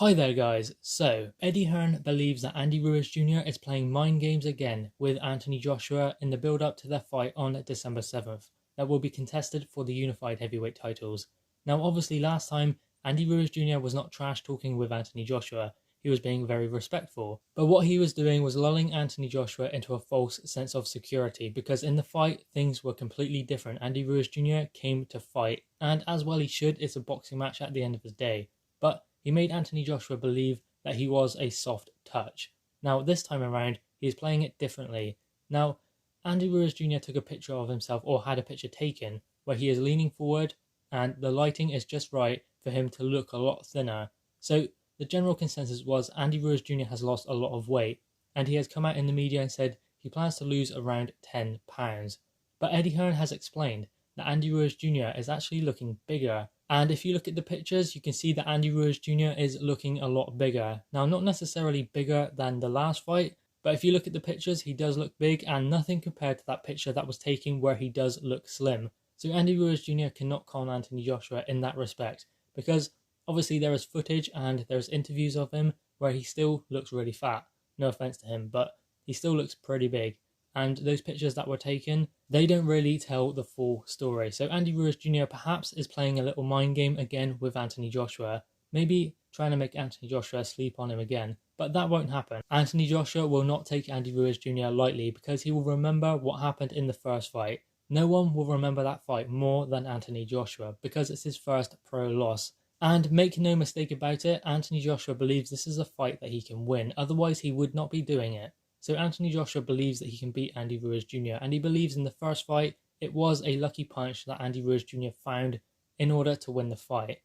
Hi there guys, so Eddie Hearn believes that Andy Ruiz Jr. is playing mind games again with Anthony Joshua in the build up to their fight on December 7th that will be contested for the unified heavyweight titles. Now obviously last time Andy Ruiz Jr. was not trash talking with Anthony Joshua, he was being very respectful, but what he was doing was lulling Anthony Joshua into a false sense of security because in the fight things were completely different. Andy Ruiz Jr. came to fight, and as well he should, it's a boxing match at the end of the day, but he made Anthony Joshua believe that he was a soft touch. Now, this time around, he's playing it differently. Now, Andy Ruiz Jr. took a picture of himself, or had a picture taken, where he is leaning forward and the lighting is just right for him to look a lot thinner. So, the general consensus was Andy Ruiz Jr. has lost a lot of weight, and he has come out in the media and said he plans to lose around 10 pounds. But Eddie Hearn has explained that Andy Ruiz Jr. is actually looking bigger. And if you look at the pictures, you can see that Andy Ruiz Jr. is looking a lot bigger. Now, not necessarily bigger than the last fight, but if you look at the pictures, he does look big, and nothing compared to that picture that was taken where he does look slim. So Andy Ruiz Jr. cannot con Anthony Joshua in that respect, because obviously there is footage and there's interviews of him where he still looks really fat. No offense to him, but he still looks pretty big. And those pictures that were taken, they don't really tell the full story. So Andy Ruiz Jr. perhaps is playing a little mind game again with Anthony Joshua, maybe trying to make Anthony Joshua sleep on him again, but that won't happen. Anthony Joshua will not take Andy Ruiz Jr. lightly because he will remember what happened in the first fight. No one will remember that fight more than Anthony Joshua because it's his first pro loss. And make no mistake about it, Anthony Joshua believes this is a fight that he can win, otherwise he would not be doing it. So Anthony Joshua believes that he can beat Andy Ruiz Jr. and he believes in the first fight it was a lucky punch that Andy Ruiz Jr. found in order to win the fight.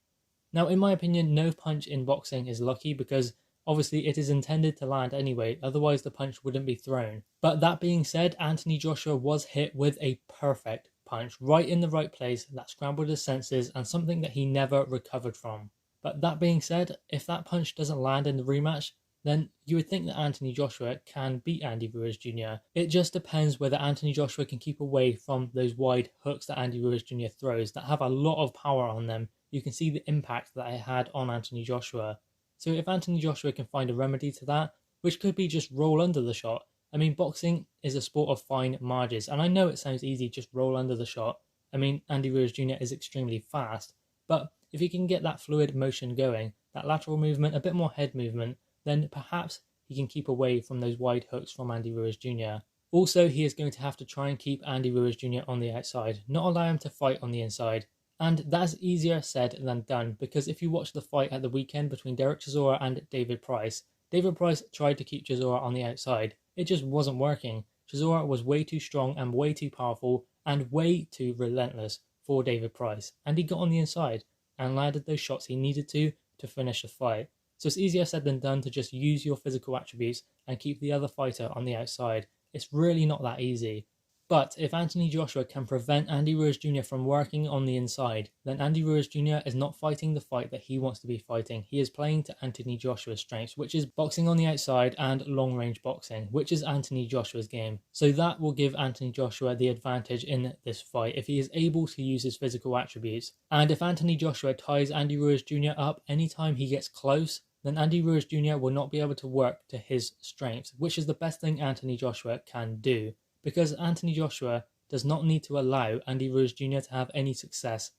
Now in my opinion, no punch in boxing is lucky because obviously it is intended to land anyway, otherwise the punch wouldn't be thrown. But that being said, Anthony Joshua was hit with a perfect punch right in the right place that scrambled his senses and something that he never recovered from. But that being said, if that punch doesn't land in the rematch, then you would think that Anthony Joshua can beat Andy Ruiz Jr. It just depends whether Anthony Joshua can keep away from those wide hooks that Andy Ruiz Jr. throws that have a lot of power on them. You can see the impact that it had on Anthony Joshua. So if Anthony Joshua can find a remedy to that, which could be just roll under the shot. I mean, boxing is a sport of fine margins, and I know it sounds easy, just roll under the shot. I mean, Andy Ruiz Jr. is extremely fast, but if he can get that fluid motion going, that lateral movement, a bit more head movement, then perhaps he can keep away from those wide hooks from Andy Ruiz Jr. Also, he is going to have to try and keep Andy Ruiz Jr. on the outside, not allow him to fight on the inside. And that's easier said than done, because if you watch the fight at the weekend between Dereck Chisora and David Price tried to keep Chisora on the outside. It just wasn't working. Chisora was way too strong and way too powerful and way too relentless for David Price. And he got on the inside and landed those shots he needed to finish the fight. So it's easier said than done to just use your physical attributes and keep the other fighter on the outside. It's really not that easy. But if Anthony Joshua can prevent Andy Ruiz Jr. from working on the inside, then Andy Ruiz Jr. is not fighting the fight that he wants to be fighting. He is playing to Anthony Joshua's strengths, which is boxing on the outside and long-range boxing, which is Anthony Joshua's game. So that will give Anthony Joshua the advantage in this fight if he is able to use his physical attributes. And if Anthony Joshua ties Andy Ruiz Jr. up anytime he gets close, then Andy Ruiz Jr. will not be able to work to his strengths, which is the best thing Anthony Joshua can do. Because Anthony Joshua does not need to allow Andy Ruiz Jr. to have any success.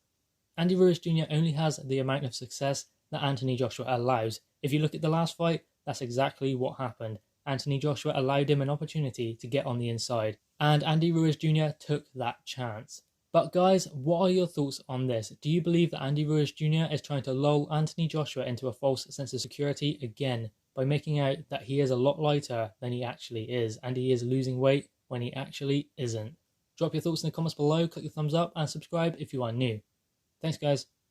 Andy Ruiz Jr. only has the amount of success that Anthony Joshua allows. If you look at the last fight, that's exactly what happened. Anthony Joshua allowed him an opportunity to get on the inside, and Andy Ruiz Jr. took that chance. But guys, what are your thoughts on this? Do you believe that Andy Ruiz Jr. is trying to lull Anthony Joshua into a false sense of security again by making out that he is a lot lighter than he actually is, and he is losing weight when he actually isn't? Drop your thoughts in the comments below, click the thumbs up and subscribe if you are new. Thanks guys.